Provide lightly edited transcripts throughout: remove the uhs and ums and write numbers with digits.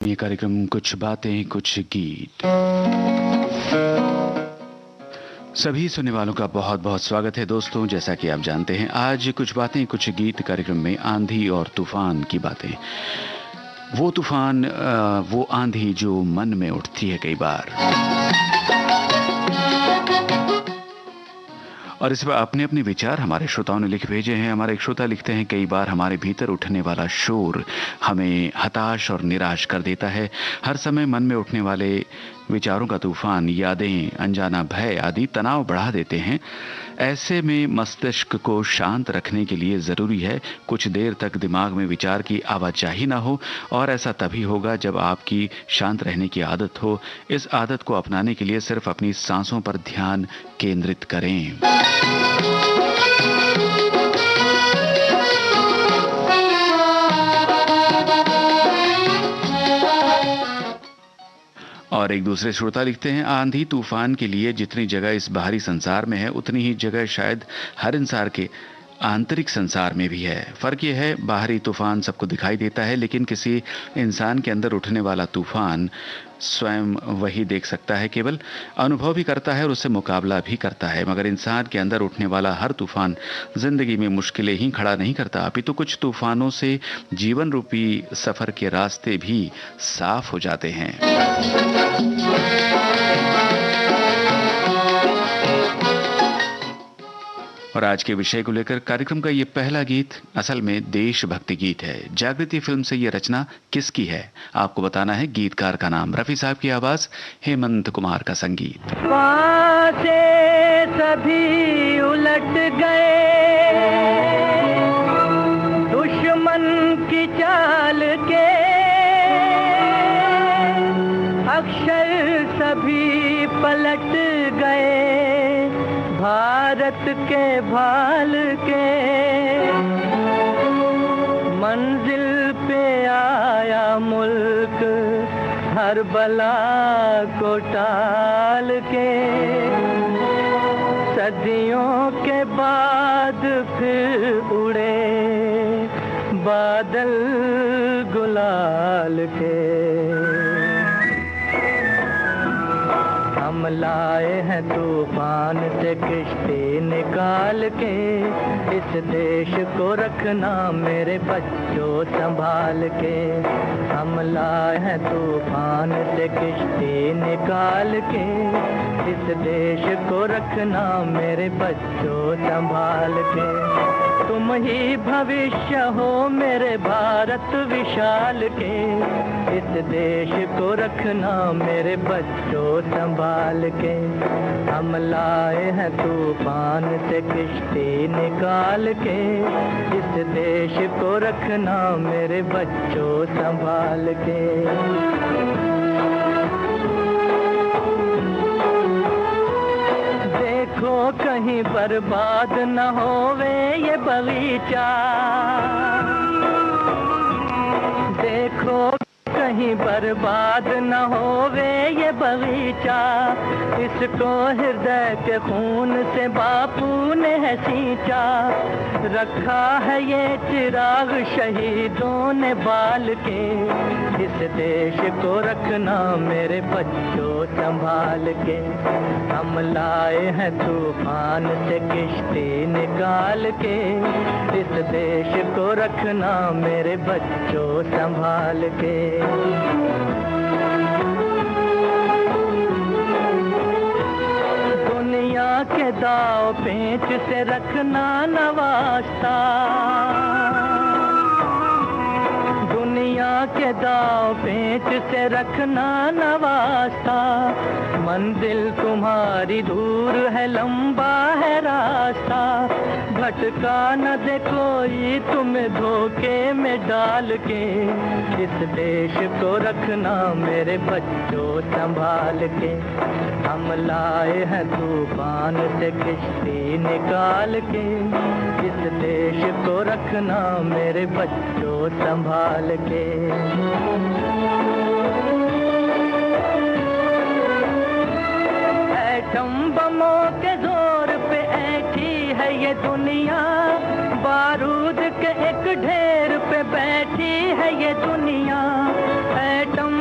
ये कार्यक्रम कुछ बातें कुछ गीत। सभी सुनने वालों का बहुत बहुत स्वागत है दोस्तों। जैसा कि आप जानते हैं, आज कुछ बातें कुछ गीत कार्यक्रम में आंधी और तूफान की बातें। वो तूफान, वो आंधी जो मन में उठती है कई बार। और इस पर अपने अपने विचार हमारे श्रोताओं ने लिख भेजे हैं। हमारे एक श्रोता लिखते हैं, कई बार हमारे भीतर उठने वाला शोर हमें हताश और निराश कर देता है। हर समय मन में उठने वाले विचारों का तूफान, यादें, अनजाना भय आदि तनाव बढ़ा देते हैं। ऐसे में मस्तिष्क को शांत रखने के लिए ज़रूरी है कुछ देर तक दिमाग में विचार की आवाजाही ना हो, और ऐसा तभी होगा जब आपकी शांत रहने की आदत हो। इस आदत को अपनाने के लिए सिर्फ अपनी सांसों पर ध्यान केंद्रित करें। और एक दूसरे श्रोता लिखते हैं, आंधी तूफान के लिए जितनी जगह इस बाहरी संसार में है उतनी ही जगह शायद हर इंसान के आंतरिक संसार में भी है। फर्क यह है, बाहरी तूफान सबको दिखाई देता है, लेकिन किसी इंसान के अंदर उठने वाला तूफान स्वयं वही देख सकता है, केवल अनुभव भी करता है और उससे मुकाबला भी करता है। मगर इंसान के अंदर उठने वाला हर तूफान जिंदगी में मुश्किलें ही खड़ा नहीं करता, अपितु कुछ तूफानों से जीवन रूपी सफर के रास्ते भी साफ हो जाते हैं। और आज के विषय को लेकर कार्यक्रम का ये पहला गीत असल में देशभक्ति गीत है। जागृति फिल्म से ये रचना किसकी है, आपको बताना है। गीतकार का नाम रफी साहब की आवाज, हेमंत कुमार का संगीत। से सभी उलट गए दुश्मन की चाल के, अक्षर सभी पलट गए भारत के भाल के। मंजिल पे आया मुल्क हर बला को टाल के, सदियों के बाद फिर उड़े बादल गुलाल के। हम लाए हैं तूफान से किश्ती निकाल के, इस देश को रखना मेरे बच्चों संभाल के। हम लाए हैं तूफान से किश्ती निकाल के, इस देश को रखना मेरे बच्चों संभाल के। तुम ही भविष्य हो मेरे भारत विशाल के, इस देश को रखना मेरे बच्चों संभाल के। हम लाए हैं तूफान से किश्ती निकाल के, इस देश को रखना मेरे बच्चों संभाल के। देखो कहीं बर्बाद न होवे ये बगीचा, देखो कहीं बर्बाद न होवे ये बगीचा। इसको हृदय के खून से बापू ने है सींचा, रखा है ये चिराग शहीदों ने बाल के। इस देश को रखना मेरे बच्चों संभाल के। हम लाए हैं तूफान से किश्ती निकाल के, इस देश को रखना मेरे बच्चों संभाल के। दुनिया के दाव पेंच से रखना न वास्ता, दुनिया के दाव पेंच से रखना न वास्ता। मंजिल तुम्हारी दूर है, लंबा है रास्ता, भटका न दे कोई तुम्हें धोखे में डाल के। इस देश को रखना मेरे बच्चों संभाल के। हम लाए हैं तूफान से किश्ती निकाल के, इस देश को रखना मेरे बच्चों संभाल के। एटम बमों के जोर पे ऐठी है ये दुनिया, बारूद के एक ढेर पे बैठी है ये दुनिया। एटम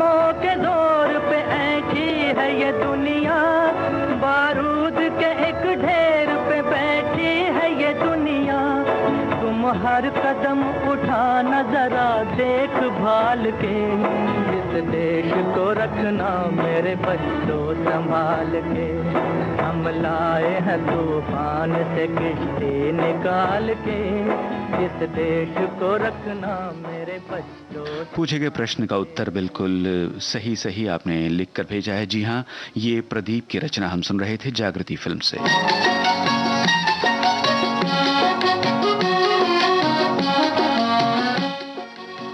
जुल्फों के जोर पे ऐठी है ये दुनिया, बारूद के एक ढेर पे बैठी है ये दुनिया। तुम हर कदम उठाना जरा देख भाल के, इस देश को रखना मेरे बच्चों संभाल के। हम लाए हैं तूफान से किश्ती निकाल के, इस देश को रखना मेरे बच्चों। पूछे गए प्रश्न का उत्तर बिल्कुल सही आपने लिखकर भेजा है। जी हाँ, ये प्रदीप की रचना हम सुन रहे थे जागृति फिल्म से।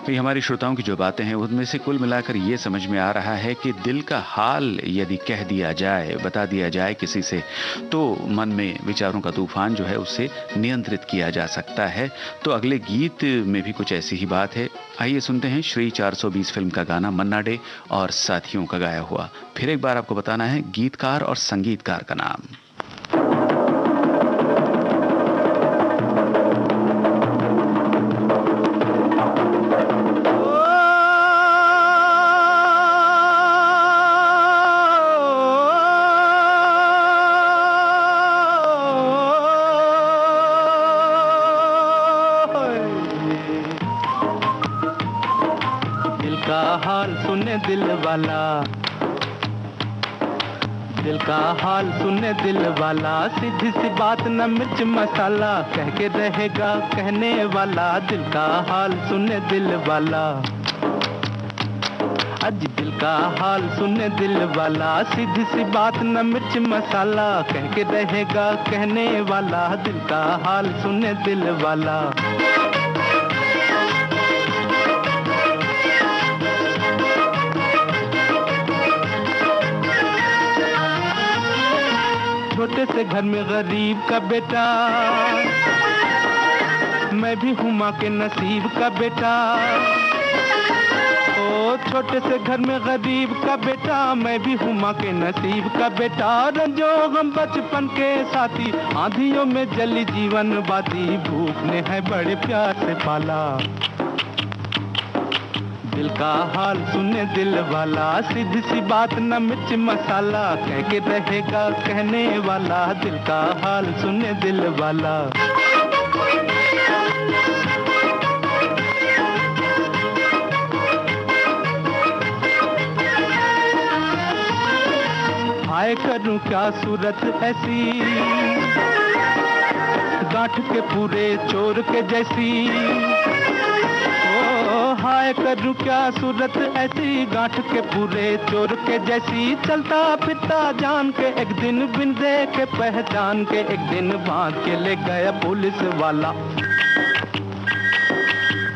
भाई, हमारे श्रोताओं की जो बातें हैं उनमें से कुल मिलाकर ये समझ में आ रहा है कि दिल का हाल यदि कह दिया जाए, बता दिया जाए किसी से, तो मन में विचारों का तूफान जो है उससे नियंत्रित किया जा सकता है। तो अगले गीत में भी कुछ ऐसी ही बात है। आइए सुनते हैं श्री 420 फिल्म का गाना मन्ना डे और साथियों का गाया हुआ। फिर एक बार आपको बताना है गीतकार और संगीतकार का नाम। दिल वाला, दिल का हाल सुने दिल वाला, सीधी सी बात न मिर्च मसाला, कह के रहेगा कहने वाला। दिल का हाल सुने दिल वाला, आज दिल का हाल सुने दिल वाला, सीधी सी बात न मिर्च मसाला, कह के रहेगा कहने वाला। दिल का हाल सुने दिल वाला। छोटे से घर में गरीब का बेटा, मैं भी हूँ माँ के नसीब का बेटा। ओ छोटे से घर में गरीब का बेटा, मैं भी हूँ माँ के नसीब का बेटा। रंजो हम बचपन के साथी, आंधियों में जली जीवन बाती, भूख ने है बड़े प्यार से पाला। दिल का हाल सुने दिल वाला, सीधी सी बात न मिर्च मसाला, कह के रहेगा कहने वाला। दिल का हाल सुने दिल वाला। हाय करूं क्या सूरत ऐसी, गांठ के पूरे चोर के जैसी। हाय करूं क्या सूरत ऐसी, गांठ के पूरे चोर के जैसी। चलता फिरता जान के एक दिन बिन देखे पहचान के, एक दिन बांध के ले गया पुलिस वाला।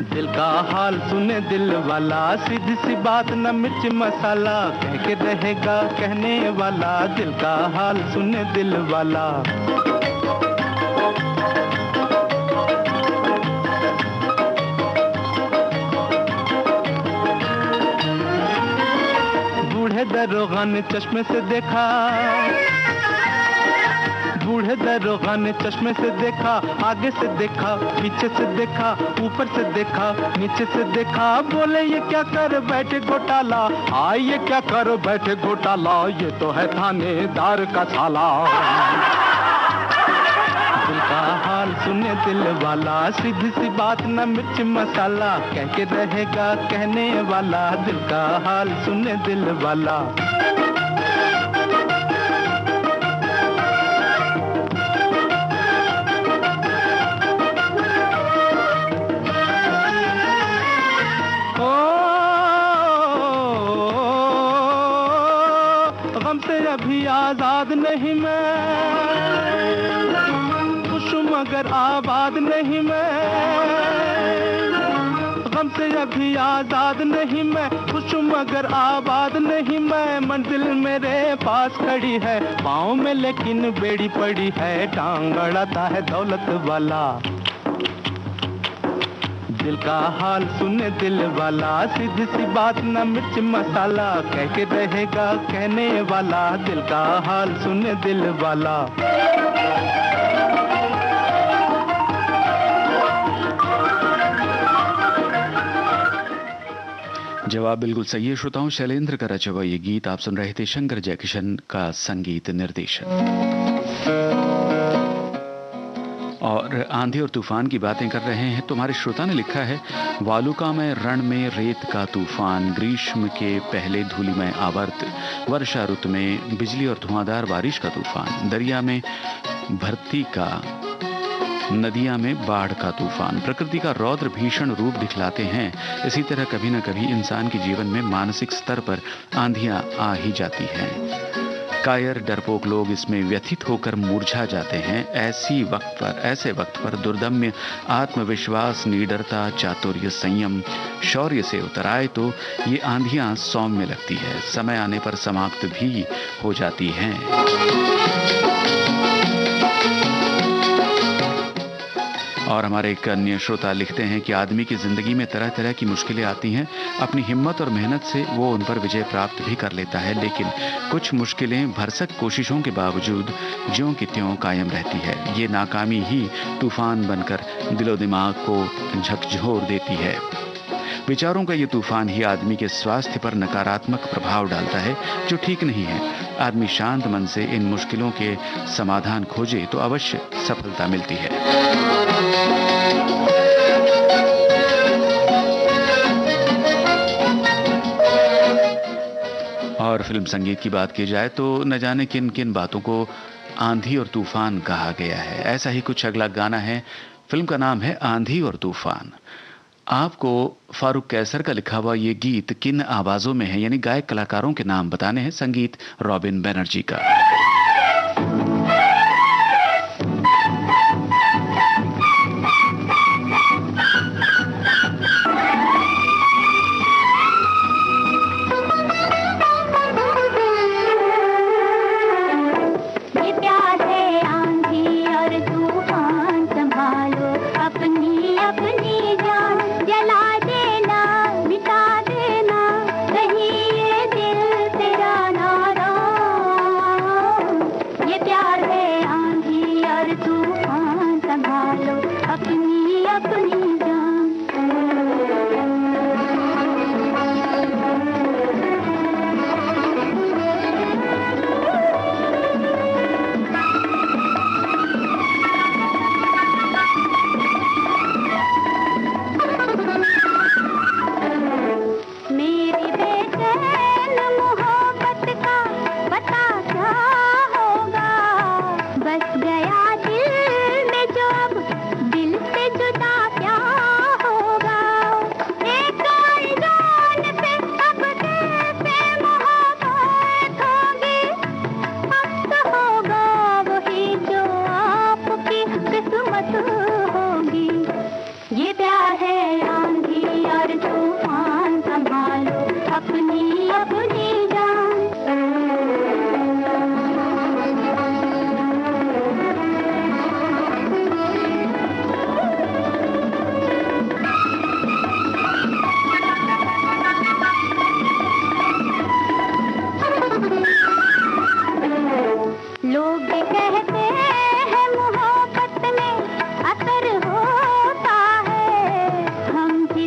दिल का हाल सुने दिल वाला, सीधी सी बात न मिर्च मसाला, कह के रहेगा कहने वाला। दिल का हाल सुने दिल वाला। दरोगा ने चश्मे से देखा, बूढ़े दरोगा ने चश्मे से देखा, आगे से देखा, पीछे से देखा, ऊपर से देखा, नीचे से देखा। बोले ये क्या कर बैठे घोटाला, ये क्या कर बैठे घोटाला, ये तो है थानेदार का साला। दिल का हाल सुने दिल वाला, सीधी सी बात न मिर्च मसाला, कह के रहेगा कहने वाला। दिल का हाल सुने दिल वाला। गम से अभी आजाद नहीं मैं, मगर आबाद नहीं मैं। गम से अभी आजाद नहीं मैं, खुश मगर आबाद नहीं मैं। मंजिल मेरे पास खड़ी है, पाँव में लेकिन बेड़ी पड़ी है। टांग अड़ाता है दौलत वाला। दिल का हाल सुने दिल वाला, सीधी सी बात न मिर्च मसाला, कह के रहेगा कहने वाला। दिल का हाल सुने दिल वाला। जवाब बिल्कुल सही है श्रोताओं। शैलेंद्र का रचा हुआ ये गीत आप सुन रहे थे, शंकर जयकिशन का संगीत निर्देशन। और आंधी और तूफान की बातें कर रहे हैं तो हमारे श्रोता ने लिखा है, वालुका में रण में रेत का तूफान, ग्रीष्म के पहले धूलिमय आवर्त, वर्षा ऋतु में बिजली और धुआंधार बारिश का तूफान, दरिया में भर्ती का, नदियां में बाढ़ का तूफान, प्रकृति का रौद्र भीषण रूप दिखलाते हैं। इसी तरह कभी न कभी इंसान के जीवन में मानसिक स्तर पर आंधियां आ ही जाती हैं। कायर डरपोक लोग इसमें व्यथित होकर मूर्छा जाते हैं। ऐसे वक्त पर दुर्दम्य आत्मविश्वास, निडरता, चातुर्य, संयम, शौर्य से उतर आए तो ये आंधियां सौम्य लगती है, समय आने पर समाप्त भी हो जाती हैं। और हमारे एक अन्य श्रोता लिखते हैं कि आदमी की जिंदगी में तरह तरह की मुश्किलें आती हैं, अपनी हिम्मत और मेहनत से वो उन पर विजय प्राप्त भी कर लेता है, लेकिन कुछ मुश्किलें भरसक कोशिशों के बावजूद ज्यों की त्यों कायम रहती है। ये नाकामी ही तूफान बनकर दिलो दिमाग को झकझोर देती है। विचारों का ये तूफान ही आदमी के स्वास्थ्य पर नकारात्मक प्रभाव डालता है, जो ठीक नहीं है। आदमी शांत मन से इन मुश्किलों के समाधान खोजे तो अवश्य सफलता मिलती है। और फिल्म संगीत की बात की जाए तो न जाने किन किन बातों को आंधी और तूफान कहा गया है। ऐसा ही कुछ अगला गाना है, फिल्म का नाम है आंधी और तूफान। आपको फारूक कैसर का लिखा हुआ ये गीत किन आवाजों में है, यानी गायक कलाकारों के नाम बताने हैं। संगीत रॉबिन बनर्जी का।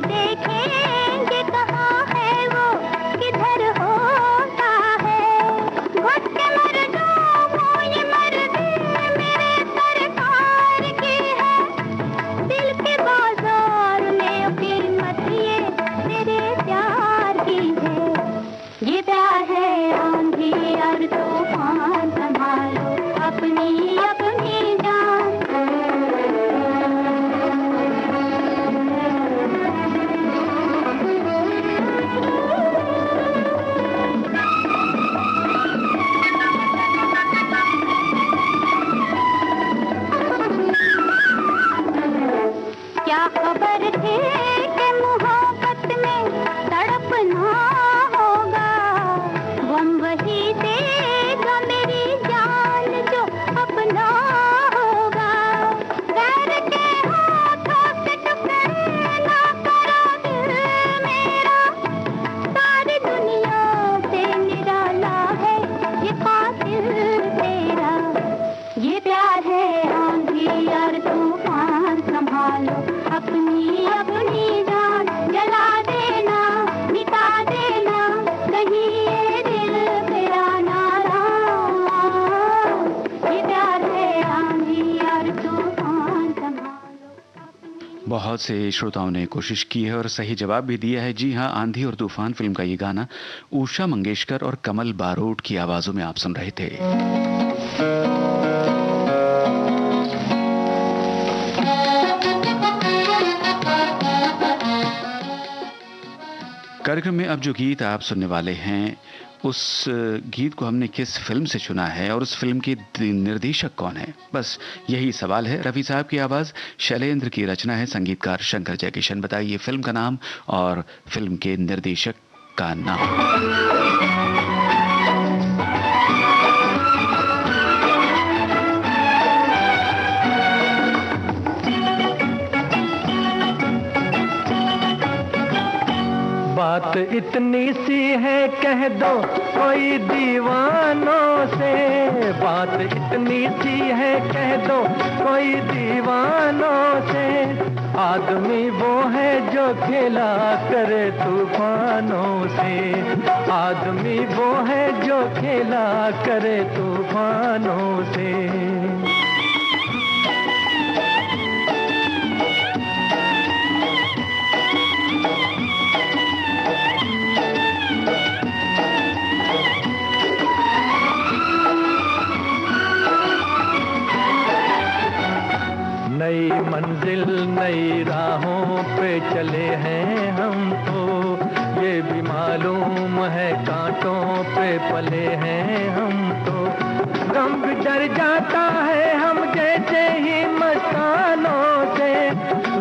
देखेंगे कहाँ है वो, किधर हो बहुत से श्रोताओं ने कोशिश की है और सही जवाब भी दिया है। जी हाँ, आंधी और तूफान फिल्म का ये गाना उषा मंगेशकर और कमल बारोट की आवाजों में आप सुन रहे थे। कार्यक्रम में अब जो गीत आप सुनने वाले हैं, उस गीत को हमने किस फिल्म से चुना है और उस फिल्म के निर्देशक कौन है, बस यही सवाल है। रफी साहब की आवाज़, शैलेंद्र की रचना है, संगीतकार शंकर जयकिशन। बताइए फिल्म का नाम और फिल्म के निर्देशक का नाम। बात इतनी सी है कह दो कोई दीवानों से, बात इतनी सी है कह दो कोई दीवानों से। आदमी वो है जो खेला करे तूफानों से, आदमी वो है जो खेला करे तूफानों से। नई मंजिल नई राहों पे चले हैं हम तो, ये भी मालूम है कांटों पे पले हैं हम तो। गम भी डर जाता है हम जैसे ही मस्तानों से,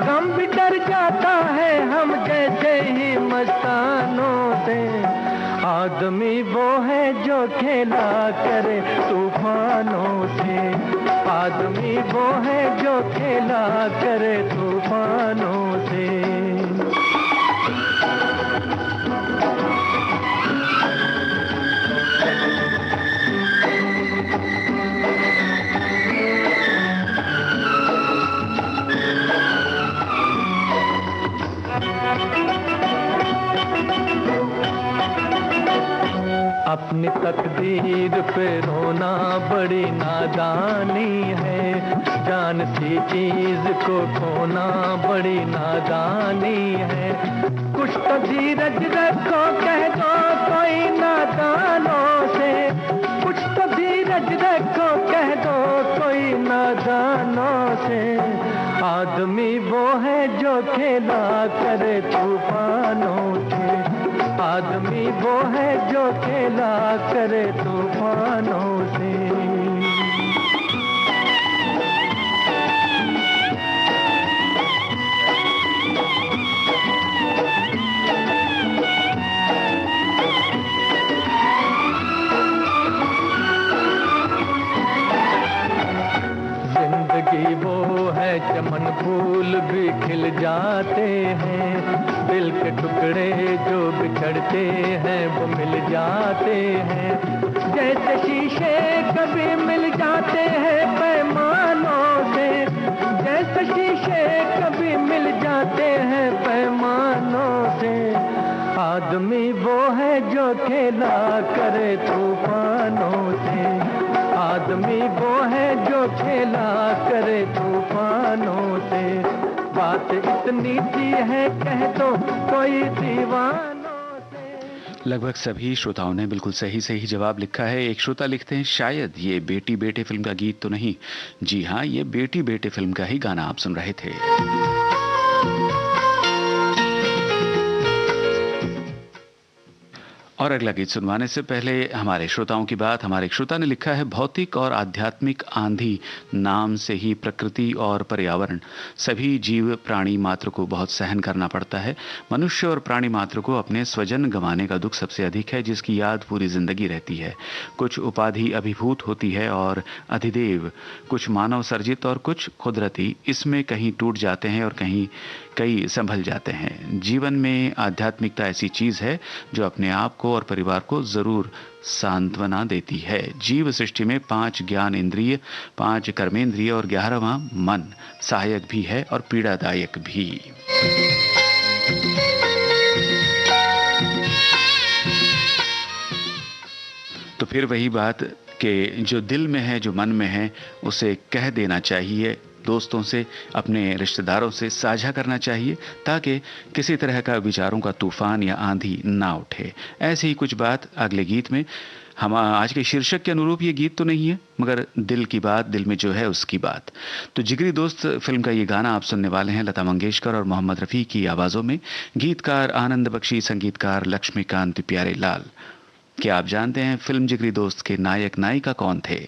गम भी डर जाता है हम जैसे ही मस्तानों से। आदमी वो है जो खेला करे तूफानों से, आदमी वो है जो खेला करे तूफानों से। अपनी तकदीर पे रोना बड़ी नादानी है, जान सी चीज को खोना बड़ी नादानी है। कुछ तो धीरज रखो कह दो कोई नादानों से, कुछ तो धीरज रखो कह दो कोई नादानों से। आदमी वो है जो खेला करे तूफानों से, आदमी वो है जो खेला करे तूफानों से। जिंदगी वो है चमन फूल भी खिल जाते हैं, दिल के टुकड़े जो बिछड़ते हैं वो मिल जाते हैं। जैसे शीशे कभी मिल जाते हैं पैमानों से, जैसे शीशे कभी मिल जाते हैं पैमानों से। आदमी वो है जो खेला करे तूफानों से, आदमी वो है जो खेला करे तूफानों से। बात इतनी सी है कह दो कोई दीवानों से। लगभग सभी श्रोताओं ने बिल्कुल सही सही जवाब लिखा है। एक श्रोता लिखते हैं शायद ये बेटी बेटे फिल्म का गीत तो नहीं। जी हाँ, ये बेटी बेटे फिल्म का ही गाना आप सुन रहे थे। और अगला गीत सुनवाने से पहले हमारे श्रोताओं की बात। हमारे एक श्रोता ने लिखा है, भौतिक और आध्यात्मिक आंधी नाम से ही प्रकृति और पर्यावरण सभी जीव प्राणी मात्र को बहुत सहन करना पड़ता है। मनुष्य और प्राणी मात्र को अपने स्वजन गंवाने का दुख सबसे अधिक है, जिसकी याद पूरी जिंदगी रहती है। कुछ उपाधि अभिभूत होती है और अधिदेव, कुछ मानव सर्जित और कुछ कुदरती। इसमें कहीं टूट जाते हैं और कहीं कई संभल जाते हैं। जीवन में आध्यात्मिकता ऐसी चीज है जो अपने आप को और परिवार को जरूर सांत्वना देती है। जीव सृष्टि में 5 ज्ञान इंद्रिय, 5 कर्मेंद्रिय और 11वां मन सहायक भी है और पीड़ादायक भी। तो फिर वही बात कि जो दिल में है, जो मन में है, उसे कह देना चाहिए। दोस्तों से, अपने रिश्तेदारों से साझा करना चाहिए ताकि किसी तरह का विचारों का तूफान या आंधी ना उठे। ऐसी ही कुछ बात अगले गीत में। हम आज के शीर्षक के अनुरूप ये गीत तो नहीं है, मगर दिल की बात, दिल में जो है उसकी बात। तो जिगरी दोस्त फिल्म का ये गाना आप सुनने वाले हैं लता मंगेशकर और मोहम्मद रफ़ी की आवाज़ों में। गीतकार आनंद बख्शी, संगीतकार लक्ष्मीकांत प्यारे लाल। क्या आप जानते हैं फिल्म जिगरी दोस्त के नायक नायिका कौन थे?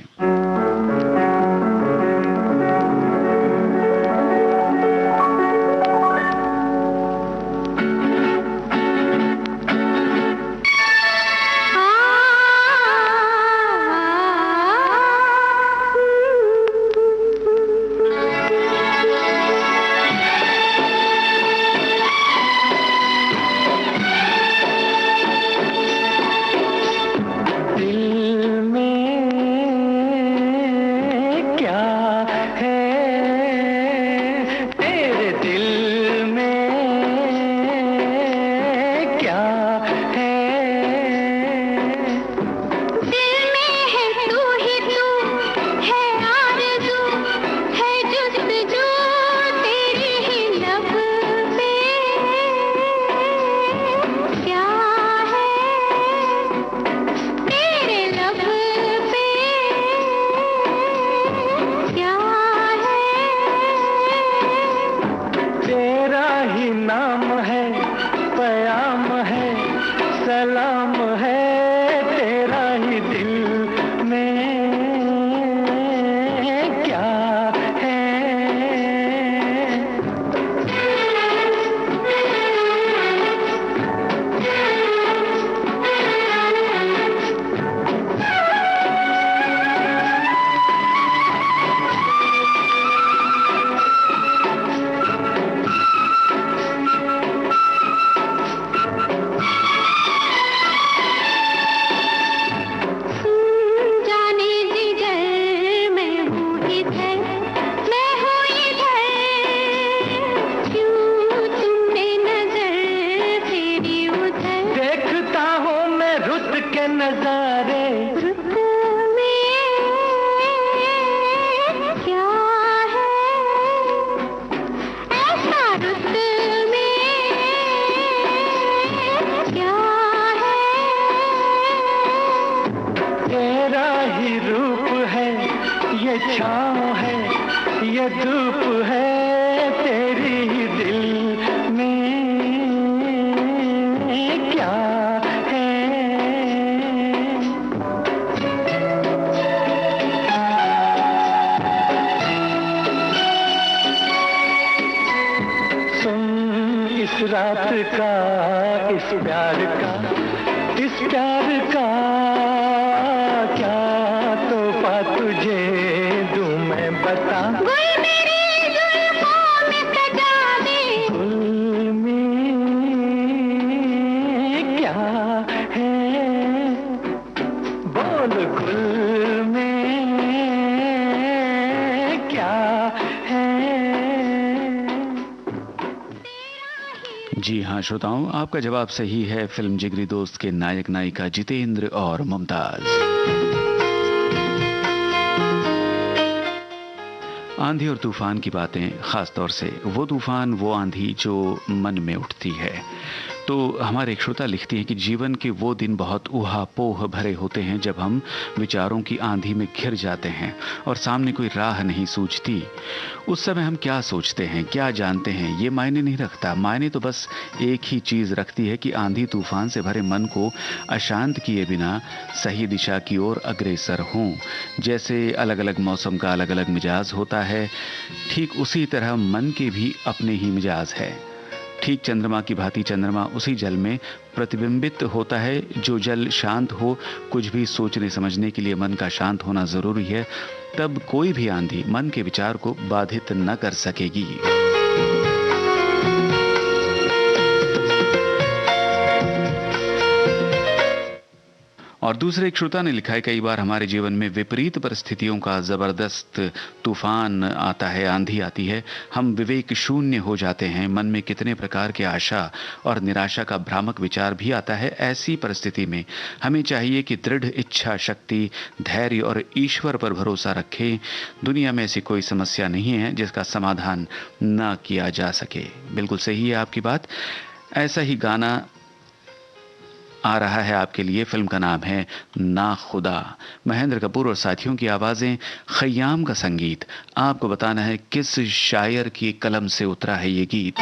जी हाँ श्रोताओं, आपका जवाब सही है। फिल्म जिगरी दोस्त के नायक नायिका जितेंद्र और मुमताज। आंधी और तूफान की बातें, खास तौर से वो तूफान, वो आंधी जो मन में उठती है। तो हमारे एक श्रोता लिखती हैं कि जीवन के वो दिन बहुत ऊहापोह भरे होते हैं जब हम विचारों की आंधी में घिर जाते हैं और सामने कोई राह नहीं सूझती। उस समय हम क्या सोचते हैं, क्या जानते हैं, ये मायने नहीं रखता। मायने तो बस एक ही चीज़ रखती है कि आंधी तूफान से भरे मन को अशांत किए बिना सही दिशा की ओर अग्रसर हों। जैसे अलग अलग मौसम का अलग अलग मिजाज होता है, ठीक उसी तरह मन के भी अपने ही मिजाज है। ठीक चंद्रमा की भांति चंद्रमा उसी जल में प्रतिबिंबित होता है। जो जल शांत हो, कुछ भी सोचने समझने के लिए मन का शांत होना जरूरी है, तब कोई भी आंधी मन के विचार को बाधित न कर सकेगी। और दूसरे एक श्रोता ने लिखा है, कई बार हमारे जीवन में विपरीत परिस्थितियों का जबरदस्त तूफान आता है, आंधी आती है, हम विवेक शून्य हो जाते हैं, मन में कितने प्रकार के आशा और निराशा का भ्रामक विचार भी आता है। ऐसी परिस्थिति में हमें चाहिए कि दृढ़ इच्छा शक्ति, धैर्य और ईश्वर पर भरोसा रखें। दुनिया में ऐसी कोई समस्या नहीं है जिसका समाधान ना किया जा सके। बिल्कुल सही है आपकी बात। ऐसा ही गाना आ रहा है आपके लिए। फिल्म का नाम है ना खुदा। महेंद्र कपूर और साथियों की आवाजें, खय्याम का संगीत। आपको बताना है किस शायर की कलम से उतरा है ये गीत।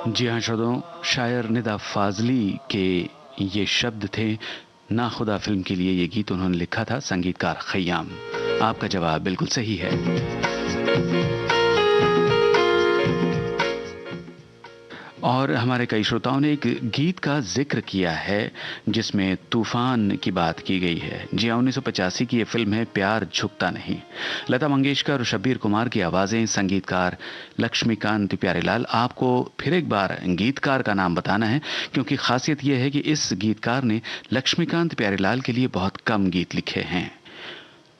जी हाँ श्रोताओं, शायर निदा फाजली के ये शब्द थे। ना खुदा फिल्म के लिए ये गीत उन्होंने लिखा था, संगीतकार खय्याम। आपका जवाब बिल्कुल सही है। और और हमारे कई श्रोताओं ने एक गीत का जिक्र किया है जिसमें तूफान की बात की गई है। जी हाँ, 1985 की ये फिल्म है प्यार झुकता नहीं। लता मंगेशकर और शब्बीर कुमार की आवाज़ें, संगीतकार लक्ष्मीकांत प्यारेलाल। आपको फिर एक बार गीतकार का नाम बताना है क्योंकि खासियत यह है कि इस गीतकार ने लक्ष्मीकांत प्यारेलाल के लिए बहुत कम गीत लिखे हैं।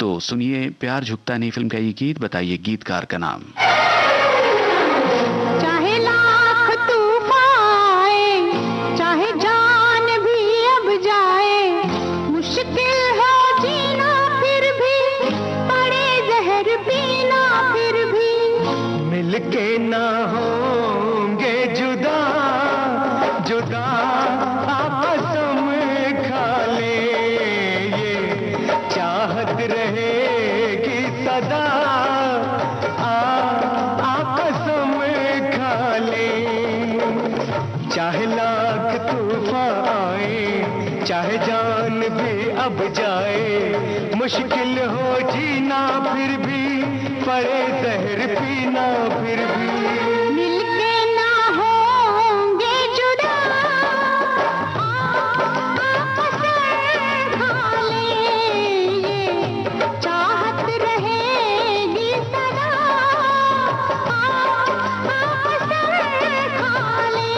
तो सुनिए प्यार झुकता नहीं फिल्म का ये गीत, बताइए गीतकार का नाम। के ना होंगे जुदा जुदा आपस में खा ले, ये चाहत रहेगी सदा आपस में खा ले। चाहे लाख तूफान आए, चाहे जान भी अब जाए, मुश्किल हो जीना फिर भी, पड़े जहर पीना फिर भी, मिलके ना होंगे जुदा आपस में खा ले, ये चाहत रहेगी सदा आपस में खा ले।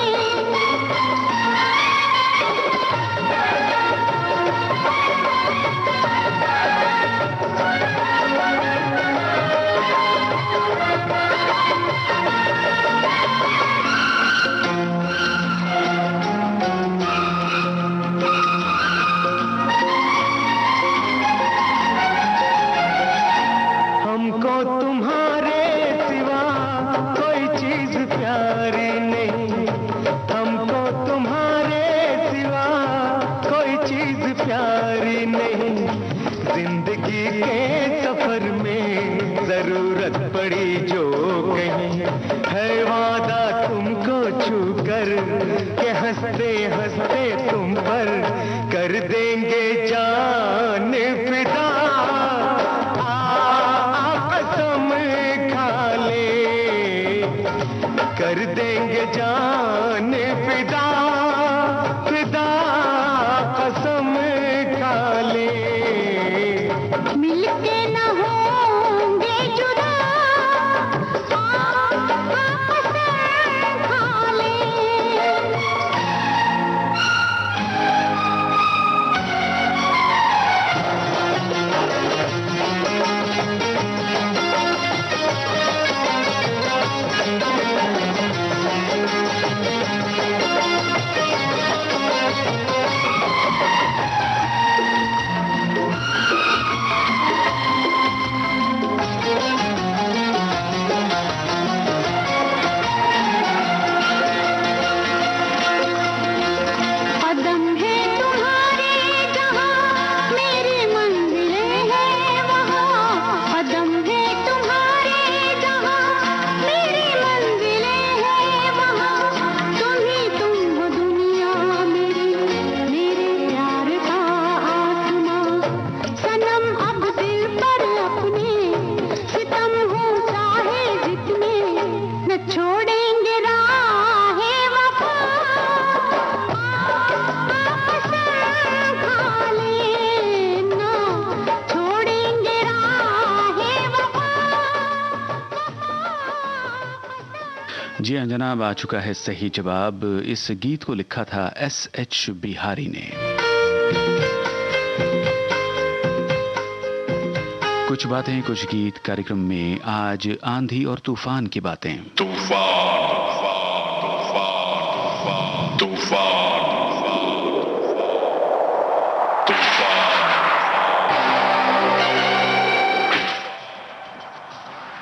पड़ी जो कहीं है वादा तुमको छूकर के हंसते हंसते तुम पर कर देंगे जान फिदा, कसम खा ले, कर देंगे जान फिदा फिदा, कसम खा ले, मिलके ना होंगे जुदा जी हाँ जनाब, आ चुका है सही जवाब। इस गीत को लिखा था एस.एच. बिहारी ने। कुछ बातें कुछ गीत कार्यक्रम में आज आंधी और तूफान की बातें। तूफान तूफान तूफान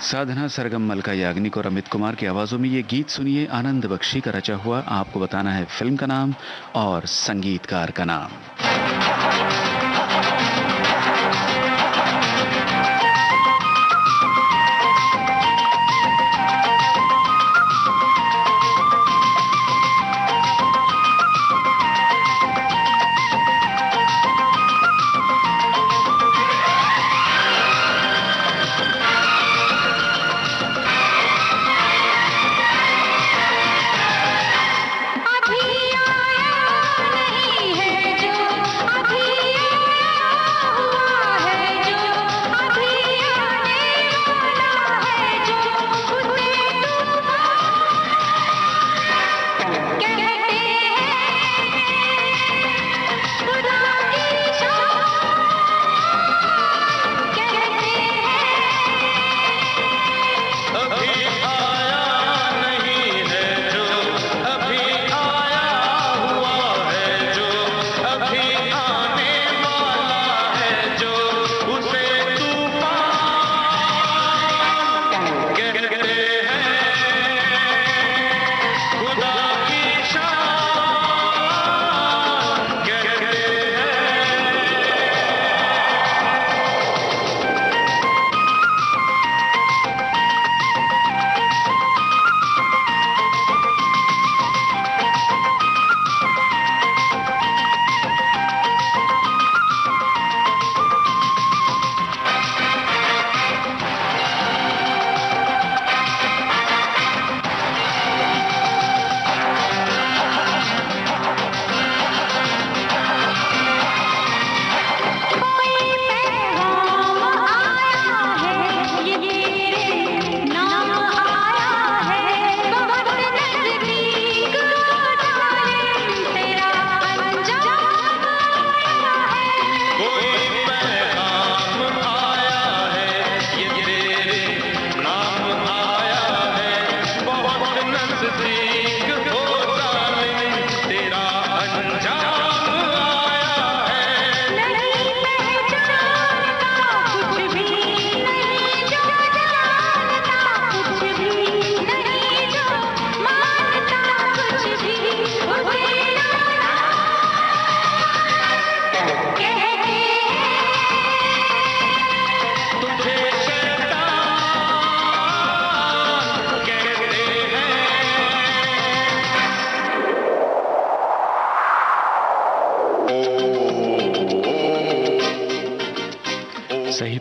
साधना सरगम, मलका याग्निक और अमित कुमार की आवाजों में ये गीत सुनिए। आनंद बख्शी का रचा हुआ। आपको बताना है फिल्म का नाम और संगीतकार का नाम।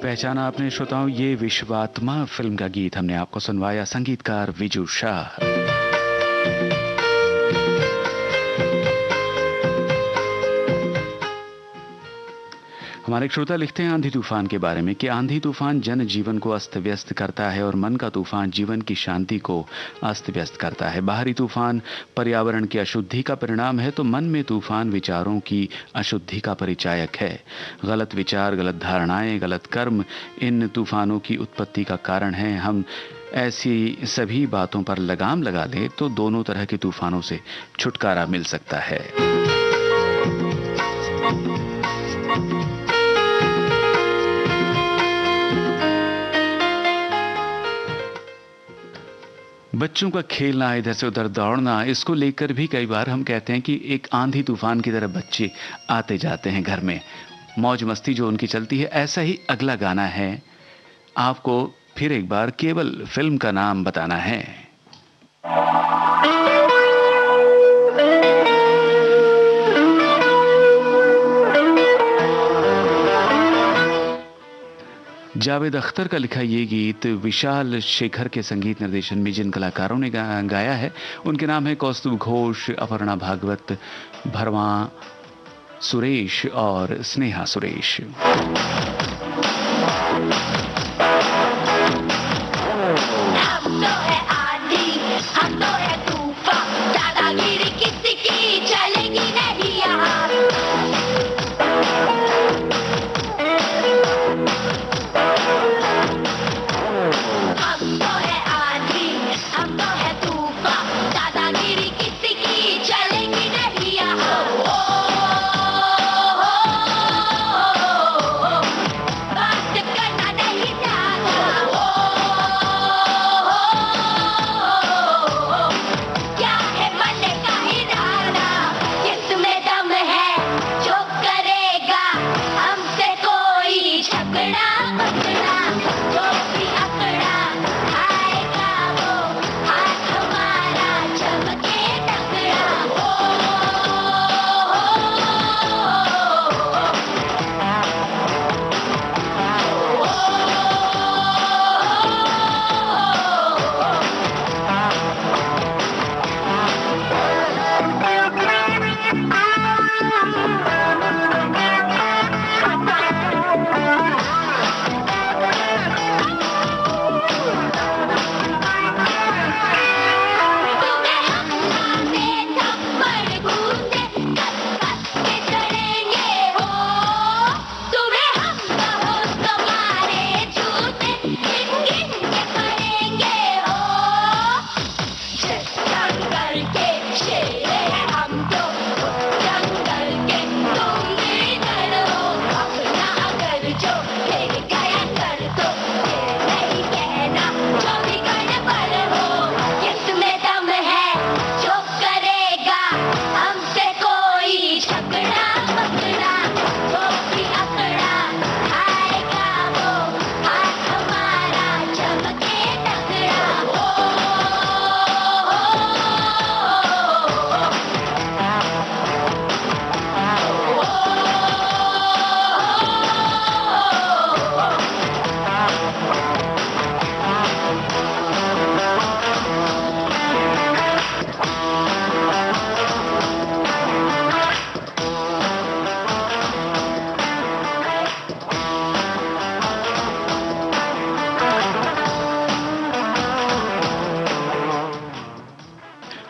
पहचाना आपने श्रोताओं, ये विश्वात्मा फिल्म का गीत हमने आपको सुनवाया, संगीतकार विजू शाह। हमारे एक श्रोता लिखते हैं आंधी तूफान के बारे में कि आंधी तूफान जन जीवन को अस्त व्यस्त करता है और मन का तूफान जीवन की शांति को अस्त व्यस्त करता है। बाहरी तूफान पर्यावरण की अशुद्धि का परिणाम है तो मन में तूफान विचारों की अशुद्धि का परिचायक है। गलत विचार, गलत धारणाएं, गलत कर्म इन तूफानों की उत्पत्ति का कारण है। हम ऐसी सभी बातों पर लगाम लगा लें तो दोनों तरह के तूफानों से छुटकारा मिल सकता है। बच्चों का खेलना, इधर से उधर दौड़ना, इसको लेकर भी कई बार हम कहते हैं कि एक आंधी तूफान की तरह बच्चे आते जाते हैं घर में, मौज मस्ती जो उनकी चलती है। ऐसा ही अगला गाना है, आपको फिर एक बार केवल फिल्म का नाम बताना है। जावेद अख्तर का लिखा ये गीत विशाल शेखर के संगीत निर्देशन में जिन कलाकारों ने गाया है उनके नाम है कौस्तुभ घोष, अपर्णा भागवत, भरवा सुरेश और स्नेहा सुरेश।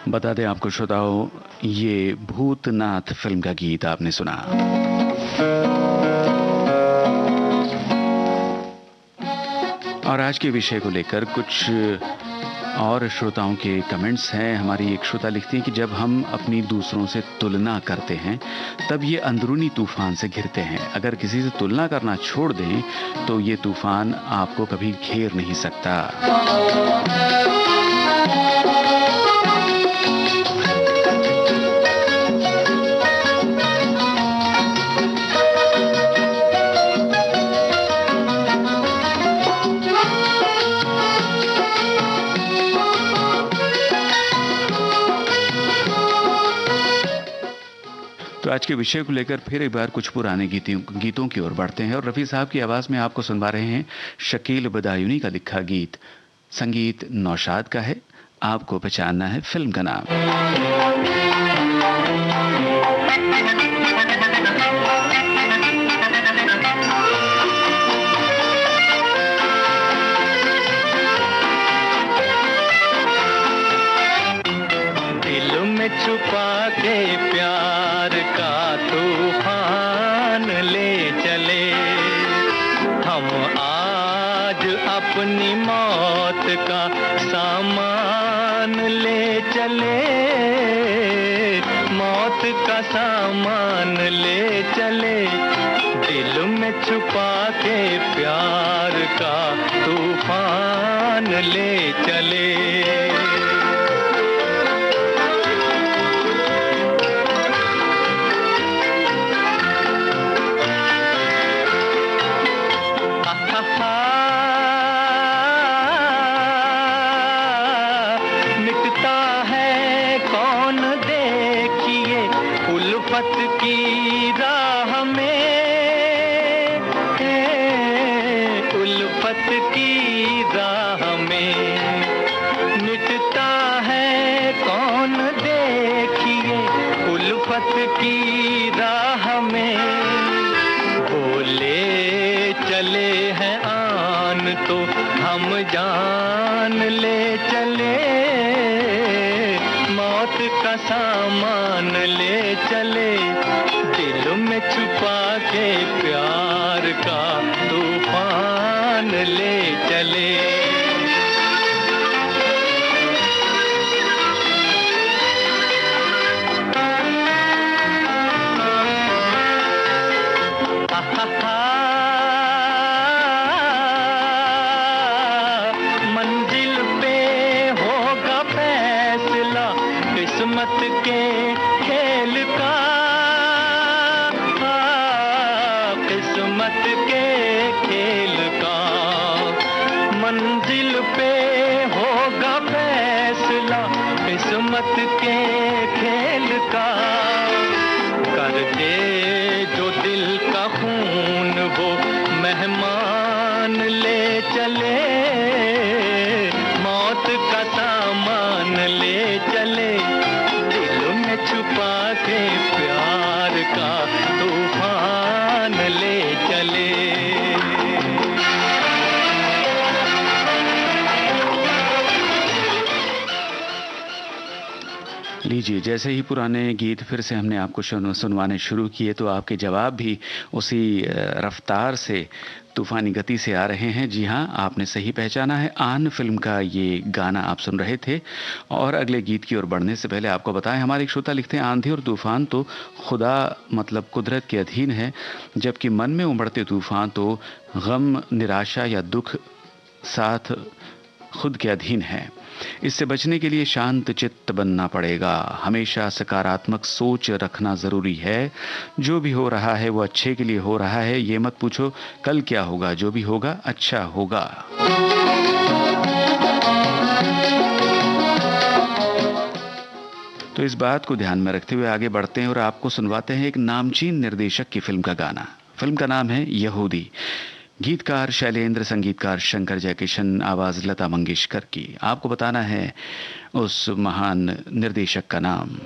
बता दें आपको श्रोताओं, ये भूतनाथ फिल्म का गीत आपने सुना। और आज के विषय को लेकर कुछ और श्रोताओं के कमेंट्स हैं। हमारी एक श्रोता लिखती है कि जब हम अपनी दूसरों से तुलना करते हैं तब ये अंदरूनी तूफान से घिरते हैं। अगर किसी से तुलना करना छोड़ दें तो ये तूफान आपको कभी घेर नहीं सकता। तो आज के विषय को लेकर फिर एक बार कुछ पुराने गीतों की ओर बढ़ते हैं और रफ़ी साहब की आवाज़ में आपको सुनवा रहे हैं शकील बदायूनी का लिखा गीत। संगीत नौशाद का है। आपको पहचानना है फिल्म का नाम। छुपा के प्यार का तूफान ले चले हम आज अपनी मौत का सामान ले चले, मौत का सामान ले चले, दिल में छुपा के प्यार का तूफान ले चले। की राह में, उल्फत की राह में मिटता है कौन देखिए, उल्फत की राह में बोले चले हैं आन तो हम जान ले चले, मौत का सामान ले चले, दिल में छुपा के प्यार का तूफान ले चले। मंजिल पे होगा फैसला किस्मत के खेल का, किस्मत के खेल का, मंजिल पे होगा फैसला किस्मत के खेल का, कर दे जो दिल का खून वो मेहमान ले चले, मौत का सामान ले चले, दिल में छुपा के प्यार का तूफान ले चले। लीजिए, जैसे ही पुराने गीत फिर से हमने आपको सुनवाने शुरू किए तो आपके जवाब भी उसी रफ्तार से, तूफानी गति से आ रहे हैं। जी हाँ, आपने सही पहचाना है। आन फिल्म का ये गाना आप सुन रहे थे। और अगले गीत की ओर बढ़ने से पहले आपको बताएं, हमारे एक श्रोता लिखते हैं, आंधी और तूफान तो खुदा मतलब कुदरत के अधीन है, जबकि मन में उमड़ते तूफान तो गम, निराशा या दुख साथ खुद के अधीन है। इससे बचने के लिए शांत चित्त बनना पड़ेगा, हमेशा सकारात्मक सोच रखना ज़रूरी है। जो भी हो रहा है वो अच्छे के लिए हो रहा है, ये मत पूछो कल क्या होगा, जो भी होगा अच्छा होगा। तो इस बात को ध्यान में रखते हुए आगे बढ़ते हैं और आपको सुनवाते हैं एक नामचीन निर्देशक की फिल्म का गाना। फिल्म का नाम है यहूदी। गीतकार शैलेंद्र, संगीतकार शंकर जयकिशन, आवाज लता मंगेशकर की। आपको बताना है उस महान निर्देशक का नाम।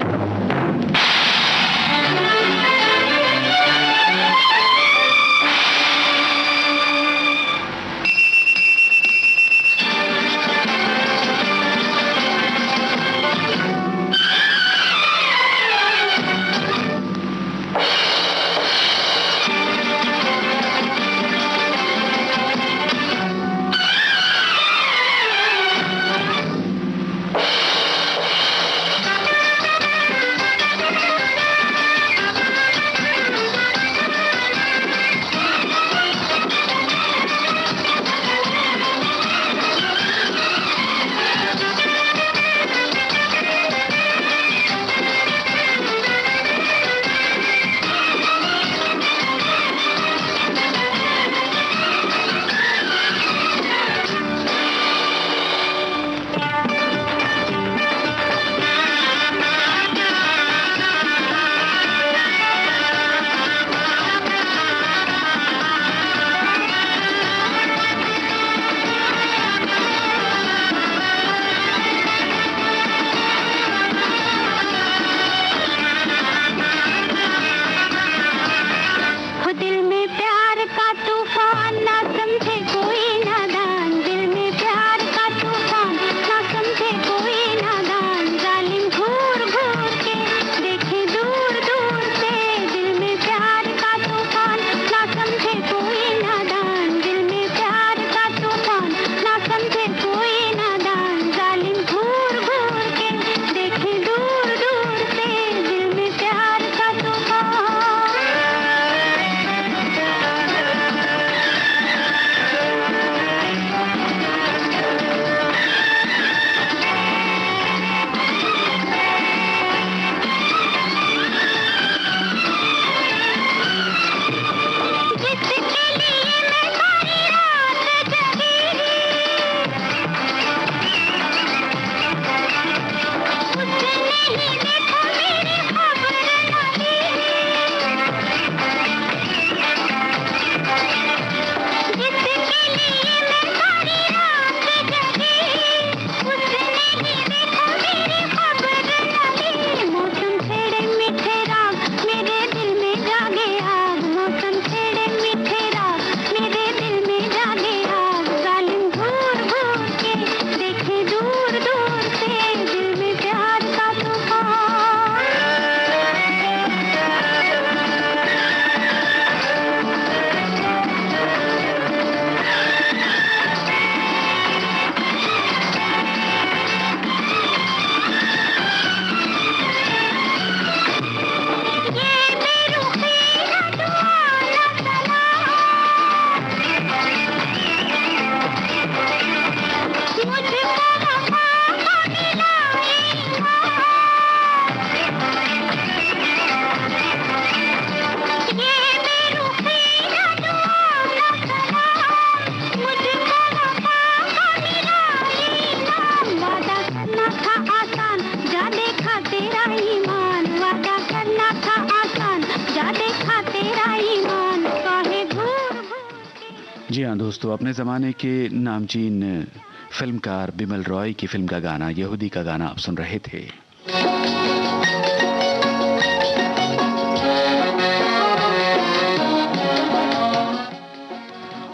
हाँ दोस्तों, अपने ज़माने के नामचीन फिल्मकार बिमल रॉय की फिल्म का गाना, यहूदी का गाना आप सुन रहे थे।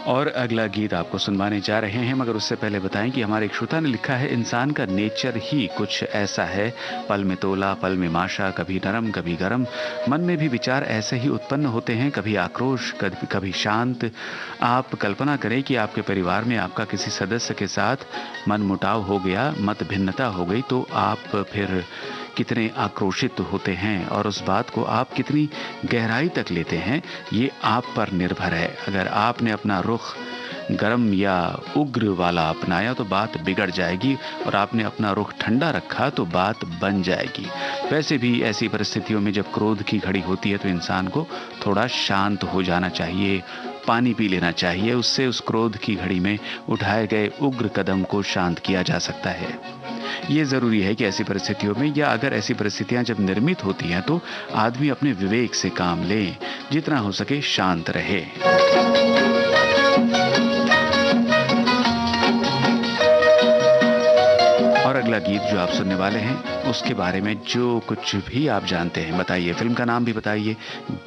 और अगला गीत आपको सुनवाने जा रहे हैं, मगर उससे पहले बताएं कि हमारे एक श्रोता ने लिखा है, इंसान का नेचर ही कुछ ऐसा है, पल में तोला पल में माशा, कभी नरम कभी गरम। मन में भी विचार ऐसे ही उत्पन्न होते हैं, कभी आक्रोश कभी शांत। आप कल्पना करें कि आपके परिवार में आपका किसी सदस्य के साथ मनमुटाव हो गया, मत भिन्नता हो गई, तो आप फिर कितने आक्रोशित होते हैं और उस बात को आप कितनी गहराई तक लेते हैं, ये आप पर निर्भर है। अगर आपने अपना रुख गरम या उग्र वाला अपनाया तो बात बिगड़ जाएगी, और आपने अपना रुख ठंडा रखा तो बात बन जाएगी। वैसे भी ऐसी परिस्थितियों में जब क्रोध की घड़ी होती है तो इंसान को थोड़ा शांत हो जाना चाहिए, पानी पी लेना चाहिए। उससे उस क्रोध की घड़ी में उठाए गए उग्र कदम को शांत किया जा सकता है। ये जरूरी है कि ऐसी परिस्थितियों में, या अगर ऐसी परिस्थितियां जब निर्मित होती हैं, तो आदमी अपने विवेक से काम ले, जितना हो सके शांत रहे। और अगला गीत जो आप सुनने वाले हैं, उसके बारे में जो कुछ भी आप जानते हैं बताइए। फिल्म का नाम भी बताइए,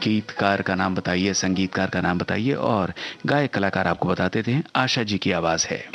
गीतकार का नाम बताइए, संगीतकार का नाम बताइए, और गायक कलाकार आपको बता देते हैं। आशा जी की आवाज है।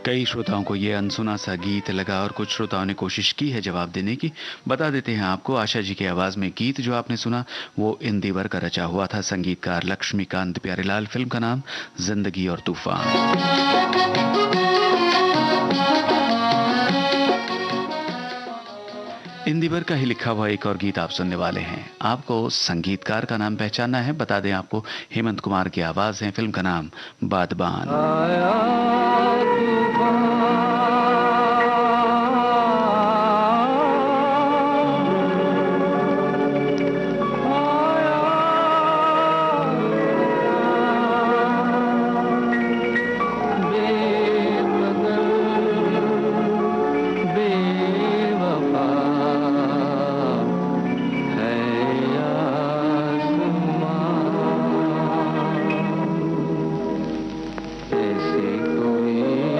कई श्रोताओं को ये अनसुना सा गीत लगा और कुछ श्रोताओं ने कोशिश की है जवाब देने की। बता देते हैं आपको, आशा जी की आवाज में गीत जो आपने सुना वो इंदिवर का रचा हुआ था, संगीतकार लक्ष्मीकांत प्यारेलाल, फिल्म का नाम जिंदगी और तूफान। इंदिवर का ही लिखा हुआ एक और गीत आप सुनने वाले हैं। आपको संगीतकार का नाम पहचानना है, बता दें आपको, हेमंत कुमार की आवाज है, फिल्म का नाम बादबान। ऐसी कोई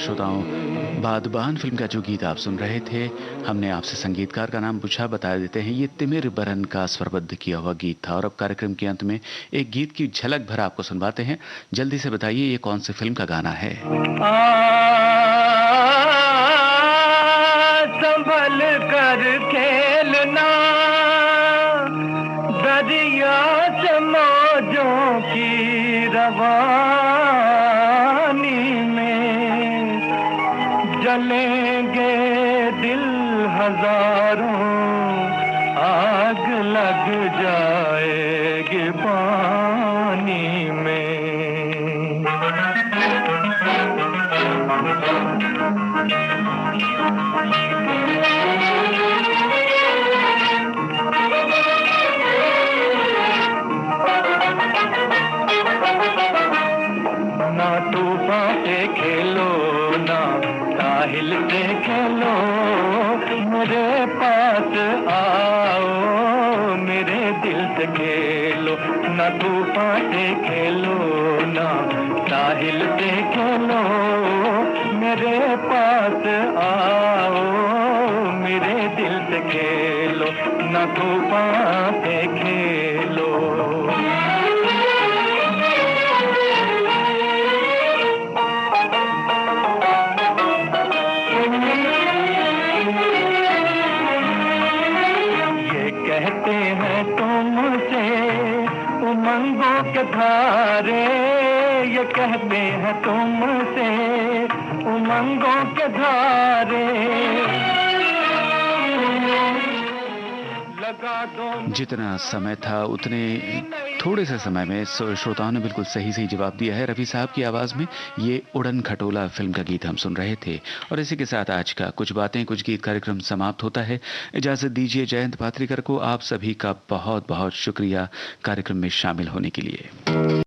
श्रोताओं, बादबान फिल्म का जो गीत आप सुन रहे थे, हमने आपसे संगीतकार का नाम पूछा, बता देते हैं ये तिमिर बरन का स्वरबद्ध किया हुआ गीत था। और अब कार्यक्रम के अंत में एक गीत की झलक भर आपको सुनवाते हैं। जल्दी से बताइए ये कौन सी फिल्म का गाना है। संभल कर खेलना दरिया से मौजों की रवानी में, जलेंगे दिल हजारों, आग लग जाएगी पानी में। ना तूफान से खेलो, ना साहिल से खेलो, मेरे पास आओ, मेरे दिल से खेलो। ना तूफान से खेलो, ना साहिल से खेलो, मेरे पास आओ, मेरे दिल से खेलो। ना तूफान से खेलो। कहते हैं तुमसे उमंगों के धारे, ये कहते हैं तुमसे उमंगों के धारे, लगा दो। जितना समय था उतने थोड़े से समय में श्रोताओं ने बिल्कुल सही सही जवाब दिया है। रफी साहब की आवाज़ में ये उड़न खटोला फिल्म का गीत हम सुन रहे थे। और इसी के साथ आज का कुछ बातें कुछ गीत कार्यक्रम समाप्त होता है। इजाज़त दीजिए जयंत पात्रिकर को। आप सभी का बहुत बहुत शुक्रिया कार्यक्रम में शामिल होने के लिए।